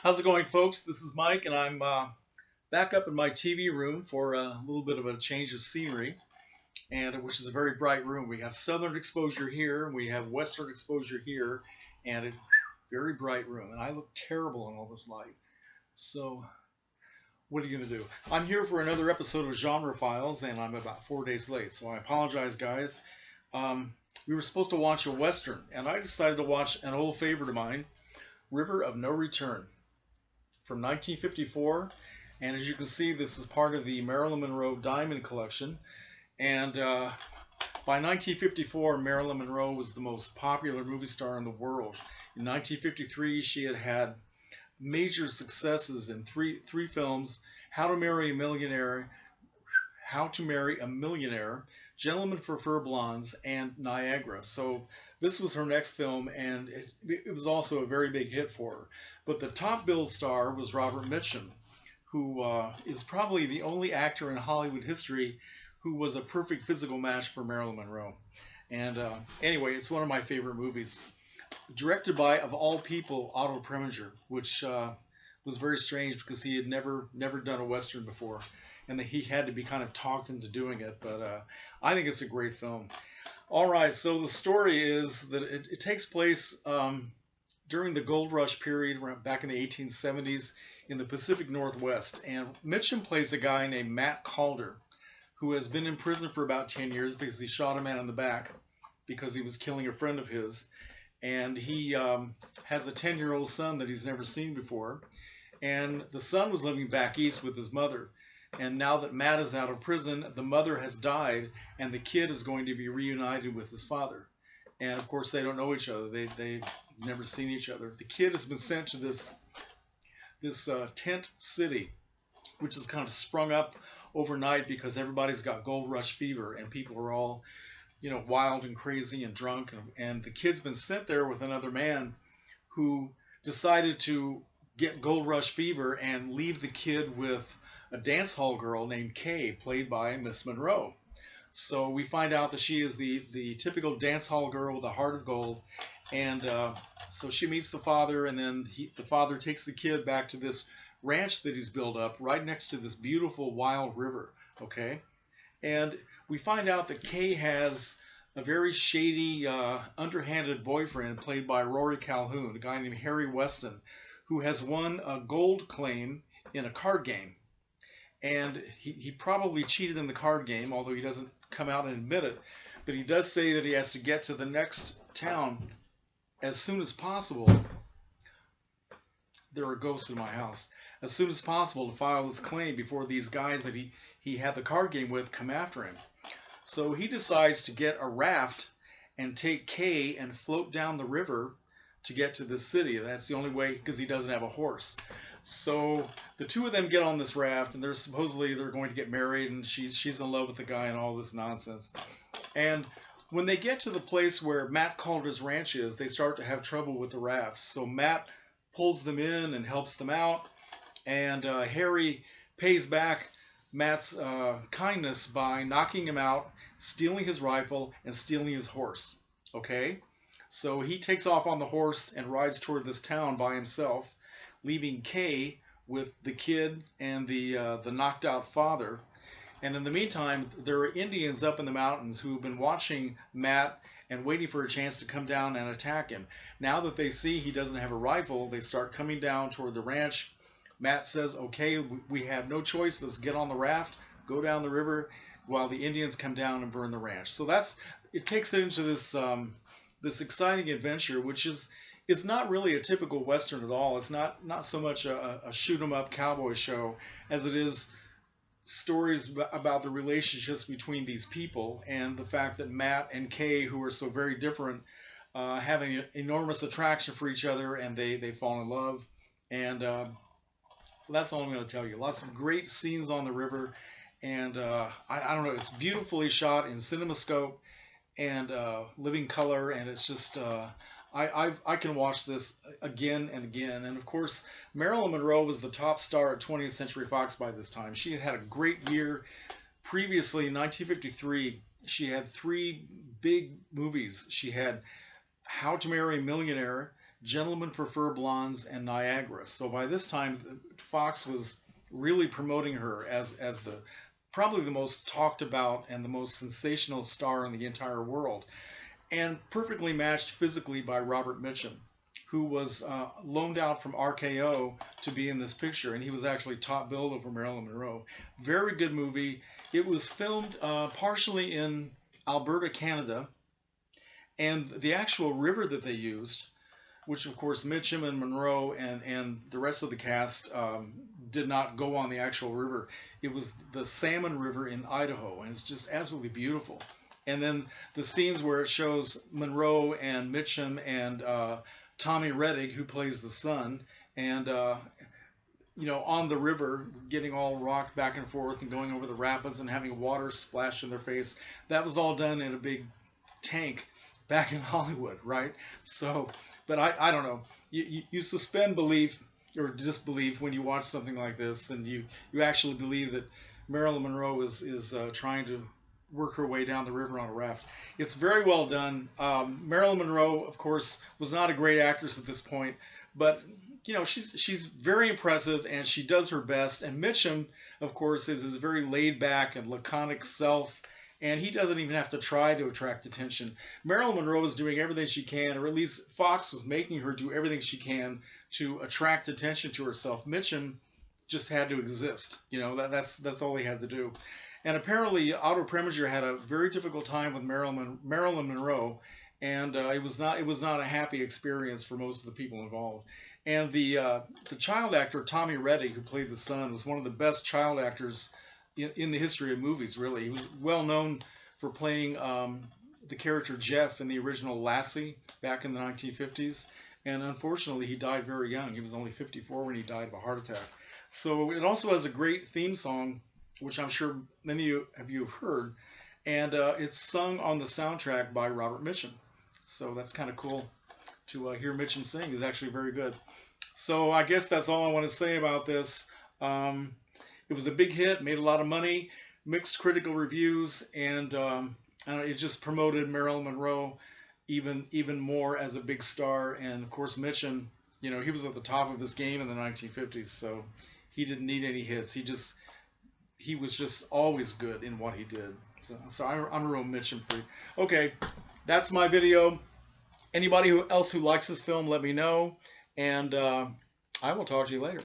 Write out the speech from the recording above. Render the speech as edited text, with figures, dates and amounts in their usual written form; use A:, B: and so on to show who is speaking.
A: How's it going, folks? This is Mike, and I'm back up in my TV room for a little bit of a change of scenery, and which is a very bright room. We have southern exposure here, and we have western exposure here, and a very bright room. And I look terrible in all this light. So, what are you gonna do? I'm here for another episode of Genre Files, and I'm about 4 days late, so I apologize, guys. We were supposed to watch a western, and I decided to watch an old favorite of mine, River of No Return, from 1954, and as you can see, this is part of the Marilyn Monroe Diamond Collection. And by 1954, Marilyn Monroe was the most popular movie star in the world. In 1953, she had had major successes in three films: How to Marry a Millionaire, Gentlemen Prefer Blondes, and Niagara. So this was her next film, and it was also a very big hit for her. But the top billed star was Robert Mitchum, who is probably the only actor in Hollywood history who was a perfect physical match for Marilyn Monroe. And anyway, it's one of my favorite movies. Directed by, of all people, Otto Preminger, which was very strange because he had never done a Western before, and that he had to be kind of talked into doing it. But I think it's a great film. All right, so the story is that it takes place during the Gold Rush period, back in the 1870s, in the Pacific Northwest. And Mitchum plays a guy named Matt Calder, who has been in prison for about 10 years because he shot a man in the back because he was killing a friend of his. And he has a 10-year-old son that he's never seen before. And the son was living back east with his mother. And now that Matt is out of prison, the mother has died, and the kid is going to be reunited with his father. And of course, they don't know each other. They've never seen each other. The kid has been sent to this tent city, which has kind of sprung up overnight because everybody's got gold rush fever, and people are all, wild and crazy and drunk. And the kid's been sent there with another man who decided to get gold rush fever and leave the kid with a dance hall girl named Kay, played by Miss Monroe. So we find out that she is the typical dance hall girl with a heart of gold. And so she meets the father, and then the father takes the kid back to this ranch that he's built up right next to this beautiful wild river. Okay? And we find out that Kay has a very shady, underhanded boyfriend played by Rory Calhoun, a guy named Harry Weston, who has won a gold claim in a card game. And he probably cheated in the card game, although he doesn't come out and admit it. But he does say that he has to get to the next town as soon as possible. There are ghosts in my house. As soon as possible to file his claim before these guys that he had the card game with come after him. So he decides to get a raft and take Kay and float down the river to get to the city. That's the only way, because he doesn't have a horse. So the two of them get on this raft, and they're going to get married, and she's in love with the guy and all this nonsense. And when they get to the place where Matt Calder's ranch is, they start to have trouble with the raft. So Matt pulls them in and helps them out, and Harry pays back Matt's kindness by knocking him out, stealing his rifle, and stealing his horse. Okay? So he takes off on the horse and rides toward this town by himself, leaving Kay with the kid and the knocked out father. And in the meantime, there are Indians up in the mountains who have been watching Matt and waiting for a chance to come down and attack him. Now that they see he doesn't have a rifle, they start coming down toward the ranch. Matt says, okay, we have no choice. Let's get on the raft, go down the river, while the Indians come down and burn the ranch. So it takes it into this exciting adventure, which is not really a typical Western at all. It's not so much a shoot-'em-up cowboy show as it is stories about the relationships between these people, and the fact that Matt and Kay, who are so very different, have an enormous attraction for each other, and they fall in love. And so that's all I'm going to tell you. Lots of great scenes on the river, and I don't know, it's beautifully shot in CinemaScope and living color, and it's just I can watch this again and again. And of course, Marilyn Monroe was the top star at 20th Century Fox by this time. She had had a great year. Previously, in 1953, she had three big movies. She had How to Marry a Millionaire, Gentlemen Prefer Blondes, and Niagara. So by this time, Fox was really promoting her as the probably the most talked about and the most sensational star in the entire world, and perfectly matched physically by Robert Mitchum, who was loaned out from RKO to be in this picture, and he was actually top billed over Marilyn Monroe. Very good movie. It was filmed partially in Alberta, Canada, and the actual river that they used, which of course Mitchum and Monroe and the rest of the cast did not go on the actual river. It was the Salmon River in Idaho, and it's just absolutely beautiful. And then the scenes where it shows Monroe and Mitchum and Tommy Rettig, who plays the son, and on the river, getting all rocked back and forth and going over the rapids and having water splash in their face. That was all done in a big tank back in Hollywood, right? So, but I don't know. You suspend belief or disbelief when you watch something like this, and you actually believe that Marilyn Monroe is trying to work her way down the river on a raft. It's very well done. Marilyn Monroe, of course, was not a great actress at this point, but she's very impressive and she does her best. And Mitchum, of course, is his very laid back and laconic self, and he doesn't even have to try to attract attention. Marilyn Monroe is doing everything she can, or at least Fox was making her do everything she can to attract attention to herself. Mitchum just had to exist. That's all he had to do. And apparently Otto Preminger had a very difficult time with Marilyn Monroe, and it was not a happy experience for most of the people involved. And the child actor Tommy Rettig, who played the son, was one of the best child actors in the history of movies. Really, he was well known for playing the character Jeff in the original Lassie back in the 1950s. And unfortunately, he died very young. He was only 54 when he died of a heart attack. So it also has a great theme song, which I'm sure many of you have heard, and it's sung on the soundtrack by Robert Mitchum. So that's kind of cool to hear Mitchum sing. He's actually very good. So I guess that's all I want to say about this. It was a big hit, made a lot of money, mixed critical reviews, and it just promoted Marilyn Monroe even more as a big star. And of course Mitchum, he was at the top of his game in the 1950s, so he didn't need any hits. He was just always good in what he did. So I'm a real Mitchum freak. Okay, that's my video. Anybody else who likes this film, let me know, and I will talk to you later.